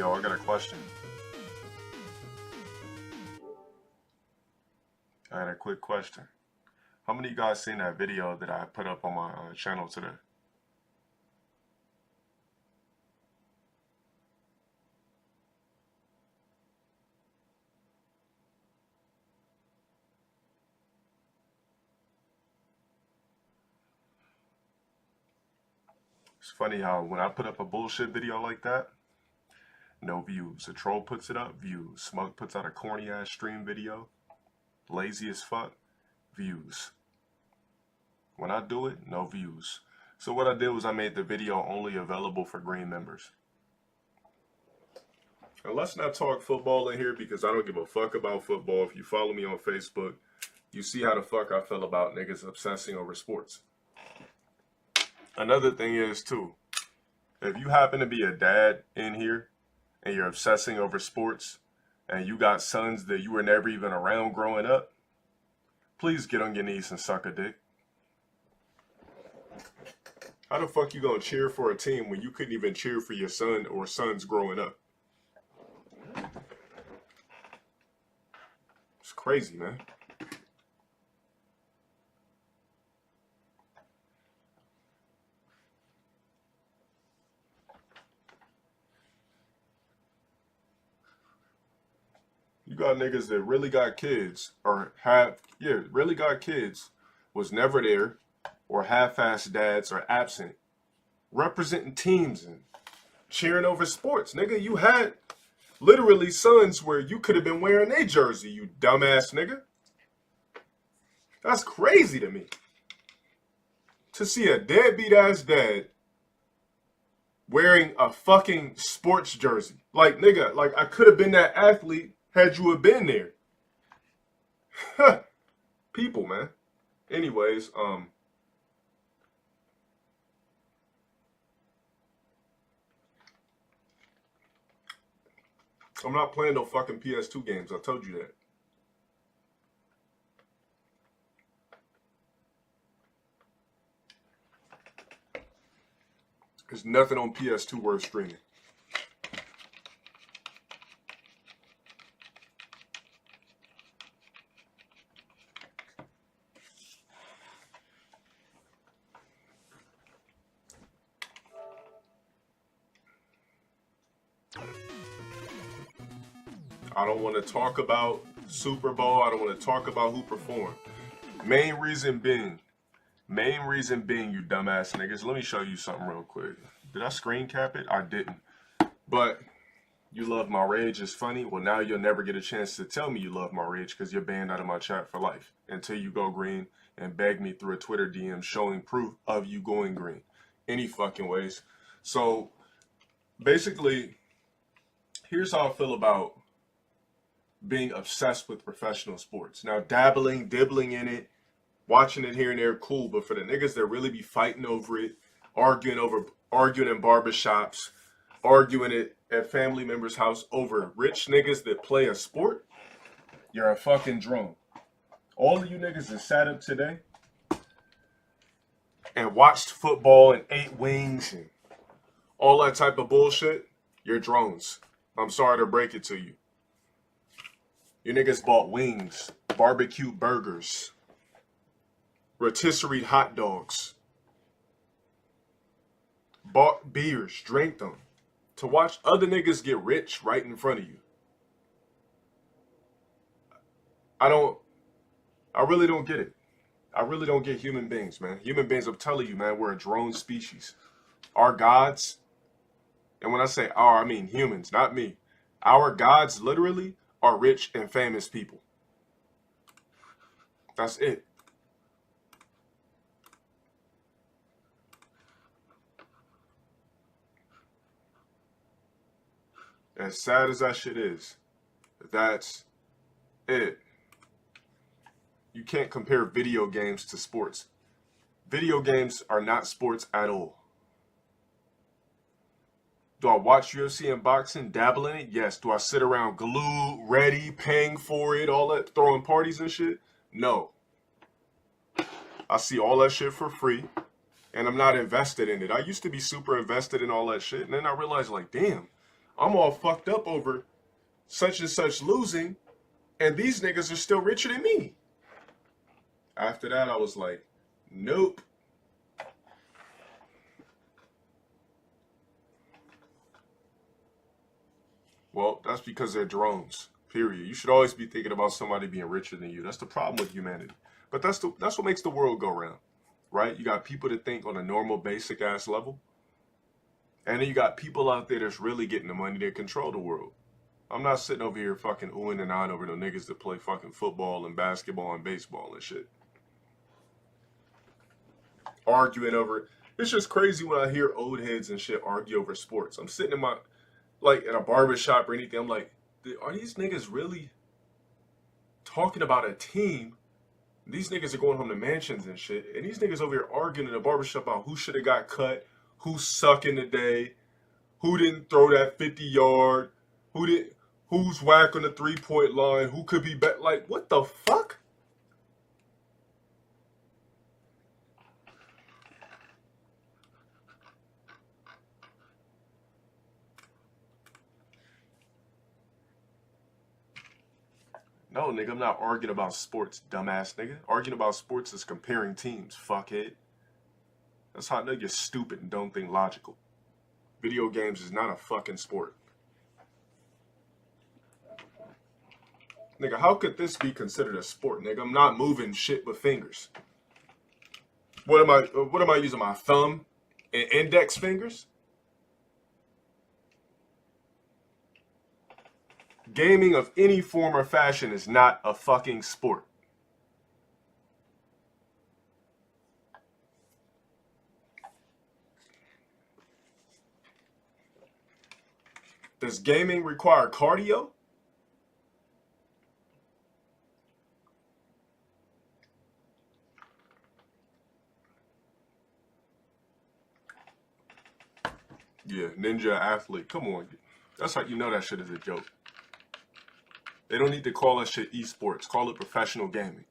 Yo, I got a question. I had a quick question. How many of you guys seen that video that I put up on my channel today? It's funny how when I put up a bullshit video like that, no views. A troll puts it up, views. Smug puts out a corny ass stream video, lazy as fuck, views. When I do it, no views. So what I did was I made the video only available for green members. And let's not talk football in here because I don't give a fuck about football. If you follow me on Facebook, you see how the fuck I feel about niggas obsessing over sports. Another thing is too, if you happen to be a dad in here and you're obsessing over sports and you got sons that you were never even around growing up, please get on your knees and suck a dick. How the fuck you gonna cheer for a team when you couldn't even cheer for your son or sons growing up? It's crazy, man. You got niggas that really got kids or really got kids, was never there, or half-assed dads are absent, representing teams and cheering over sports. Nigga, you had literally sons where you could have been wearing a jersey, you dumbass nigga. That's crazy to me. To see a deadbeat ass dad wearing a fucking sports jersey. Like, nigga, like I could have been that athlete had you have been there. People, man. Anyways, I'm not playing no fucking PS2 games. I told you that. There's nothing on PS2 worth streaming. I don't want to talk about Super Bowl. I don't want to talk about who performed. Main reason being, you dumbass niggas. Let me show you something real quick. Did I screen cap it? I didn't. But you love my rage is funny. Well, now you'll never get a chance to tell me you love my rage because you're banned out of my chat for life until you go green and beg me through a Twitter DM showing proof of you going green. Any fucking ways. So basically, here's how I feel about being obsessed with professional sports. Now, dibbling in it, watching it here and there, cool. But for the niggas that really be fighting over it, arguing in barbershops, arguing it at family members' house over rich niggas that play a sport, you're a fucking drone. All of you niggas that sat up today and watched football and ate wings and all that type of bullshit, you're drones. I'm sorry to break it to you. You niggas bought wings, barbecue burgers, rotisserie hot dogs, bought beers, drank them, to watch other niggas get rich right in front of you. I really don't get it. I really don't get human beings, man. Human beings, I'm telling you, man, we're a drone species. Our gods, and when I say our, I mean humans, not me. Our gods literally are rich and famous people. That's it. As sad as that shit is, that's it. You can't compare video games to sports. Video games are not sports at all. Do I watch UFC and boxing, dabble in it? Yes. Do I sit around glued, ready, paying for it, all that, throwing parties and shit? No. I see all that shit for free, and I'm not invested in it. I used to be super invested in all that shit, and then I realized, like, damn, I'm all fucked up over such and such losing, and these niggas are still richer than me. After that, I was like, nope. Well, that's because they're drones, period. You should always be thinking about somebody being richer than you. That's the problem with humanity. But that's what makes the world go round, right? You got people that think on a normal, basic-ass level. And then you got people out there that's really getting the money to control the world. I'm not sitting over here fucking oohing and ahhing over no niggas that play fucking football and basketball and baseball and shit. Arguing over it. It's just crazy when I hear old heads and shit argue over sports. I'm sitting in my, like, in a barbershop or anything. I'm like, are these niggas really talking about a team? These niggas are going home to mansions and shit. And these niggas over here arguing in a barbershop about who should have got cut, who's sucking today, who didn't throw that 50-yard, who's whack on the 3-point line, who could be better. Like, what the fuck? No, nigga, I'm not arguing about sports, dumbass nigga. Arguing about sports is comparing teams, fuckhead. That's how I know you're stupid and don't think logical. Video games is not a fucking sport. Nigga, how could this be considered a sport, nigga? I'm not moving shit with fingers. What am I using, my thumb and index fingers? Gaming of any form or fashion is not a fucking sport. Does gaming require cardio? Yeah, ninja athlete. Come on. That's how you know that shit is a joke. They don't need to call that shit esports. Call it professional gaming.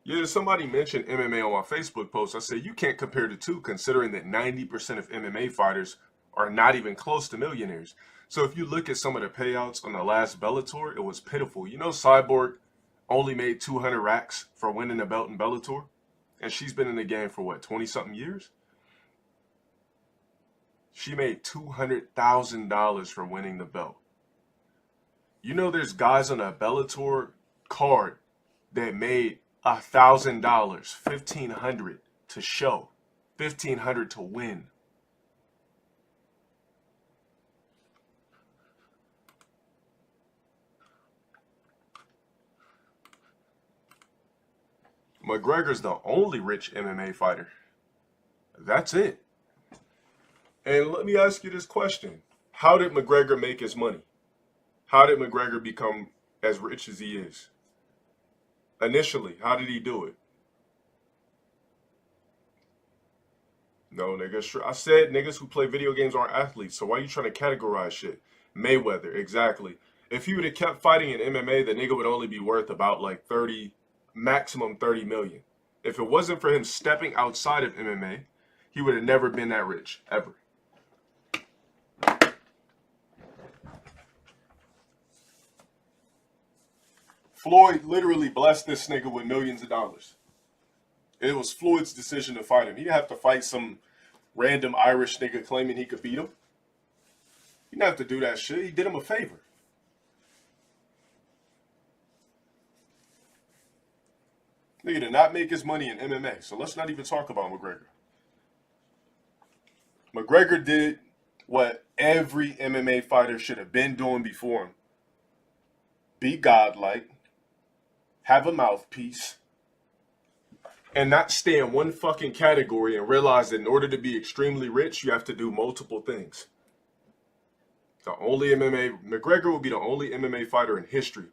Yeah, somebody mentioned MMA on my Facebook post. I said, you can't compare the two, considering that 90% of MMA fighters are not even close to millionaires. So if you look at some of the payouts on the last Bellator, it was pitiful. You know, Cyborg only made 200 racks for winning a belt in Bellator? And she's been in the game for what, 20-something years? She made $200,000 for winning the belt. You know, there's guys on a Bellator card that made $1,000, $1,500 to show, $1,500 to win. McGregor's the only rich MMA fighter. That's it. And let me ask you this question. How did McGregor make his money? How did McGregor become as rich as he is? Initially, how did he do it? No, nigga. I said niggas who play video games aren't athletes, so why are you trying to categorize shit? Mayweather, exactly. If he would have kept fighting in MMA, the nigga would only be worth about like 30, maximum 30 million. If it wasn't for him stepping outside of MMA, he would have never been that rich, ever. Floyd literally blessed this nigga with millions of dollars. It was Floyd's decision to fight him. He didn't have to fight some random Irish nigga claiming he could beat him. He didn't have to do that shit. He did him a favor. Nigga did not make his money in MMA, so let's not even talk about McGregor. McGregor did what every MMA fighter should have been doing before him. Be godlike, have a mouthpiece, and not stay in one fucking category and realize that in order to be extremely rich, you have to do multiple things. McGregor will be the only MMA fighter in history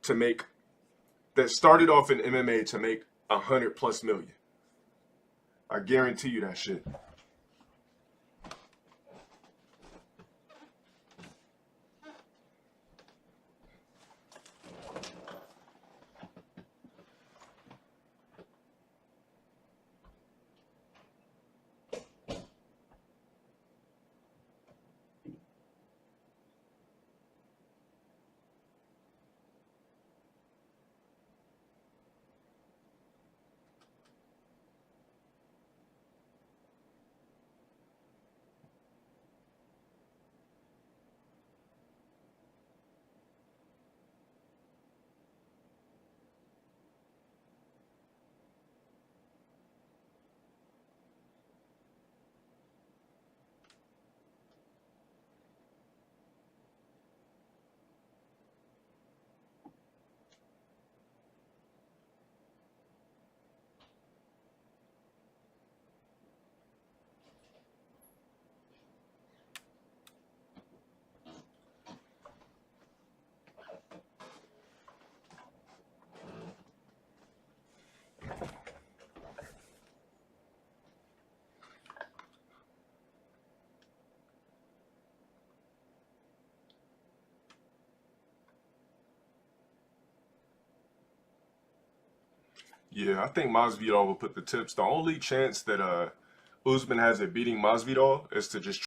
that started off in MMA to make 100+ million. I guarantee you that shit. Yeah, I think Masvidal will put the tips. The only chance that Usman has at beating Masvidal is to just